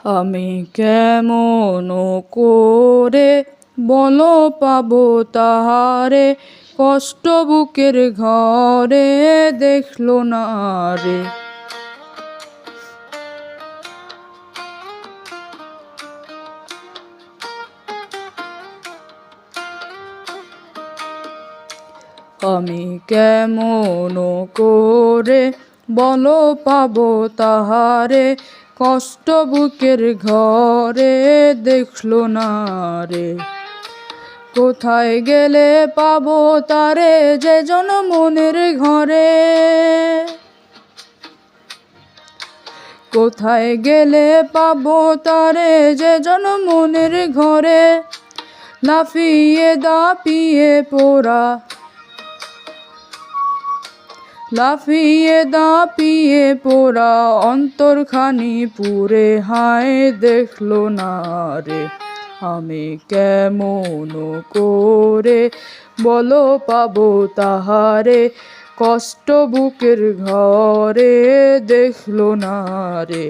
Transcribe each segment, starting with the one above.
আমি কেমন করে বলো পাবো তাহারে, কষ্ট বুকের ঘরে দেখলো না রে। আমি কেমন করে বলো পাবো তাহারে, কষ্ট বুকের ঘরে দেখলো না রে। কোথায় গেলে পাবো তারে যে জন মনের ঘরে, কোথায় গেলে পাবো তারে যে জন মনের ঘরে। লাফিয়ে দাপিয়ে পোড়া, লাফিয়ে দাপিয়ে পোড়া অন্তরখানি পুরে হায় দেখলো না রে। আমি কেমন করে বলো পাবো তাহারে, কষ্ট বুকের ঘরে দেখলো না রে।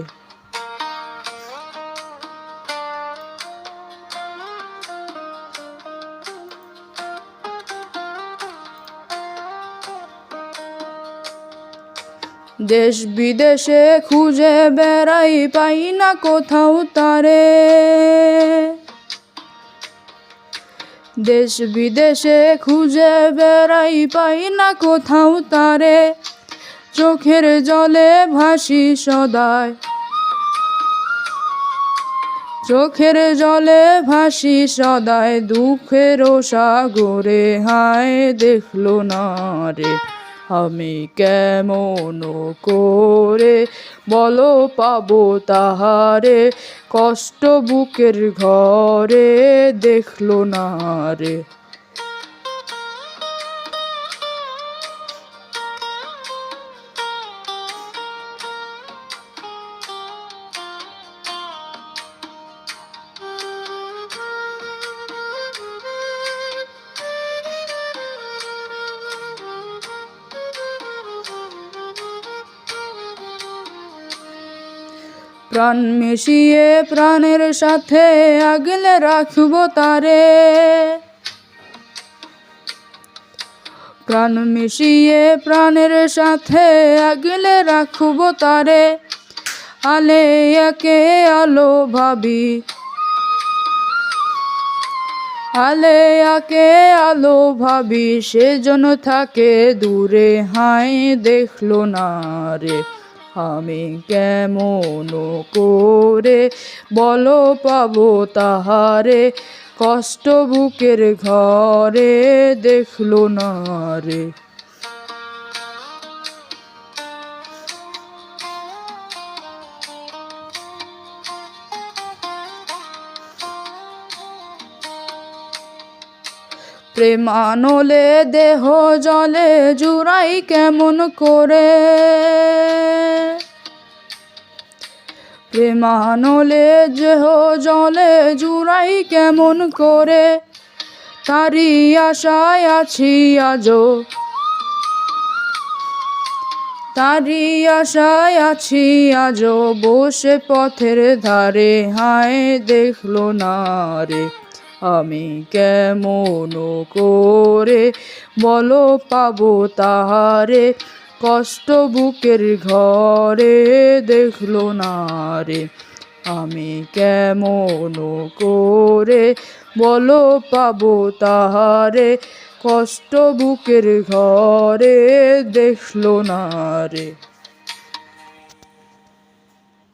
দেশ বিদেশে খুঁজে বেড়াই পাই না কোথাও তারে, দেশ বিদেশে খুঁজে বেড়াই পাই না কোথাও তারে। চোখের জলে ভাসি সদায়, চোখের জলে ভাসি সদায় দুঃখের সাগরে হায় দেখলো না রে। আমি কেমন করে বলো পাবো তাহারে, কষ্ট বুকের ঘরে দেখলো না রে। প্রাণ মিশিয়ে প্রাণের সাথে আগলে রাখবো তারে, প্রাণ মিশিয়ে প্রাণের সাথে আগলে রাখবো তারে। আলে একে আলো ভাবি, আলে একে আলো ভাবি সেজন থাকে দূরে হায় দেখলো না রে। আমি কেমন করে বলো পাবো তাহারে, কষ্ট বুকের ঘরে দেখলো না রে। প্রেম আনলে দেহ জলে জুড়াই কেমন করে, প্রেম আনলে দেহ জলে জুড়াই কেমন করে। তারি আশায় আছি আজো, তারি আশায় আছি আজো বসে পথের ধারে হায় দেখলো না রে। আমি কেমন করে বলো পাবো তাহারে, কষ্ট বুকের ঘরে দেখলো না রে। আমি কেমন করে বলো পাবো তাহারে, কষ্ট বুকের ঘরে দেখলো না রে।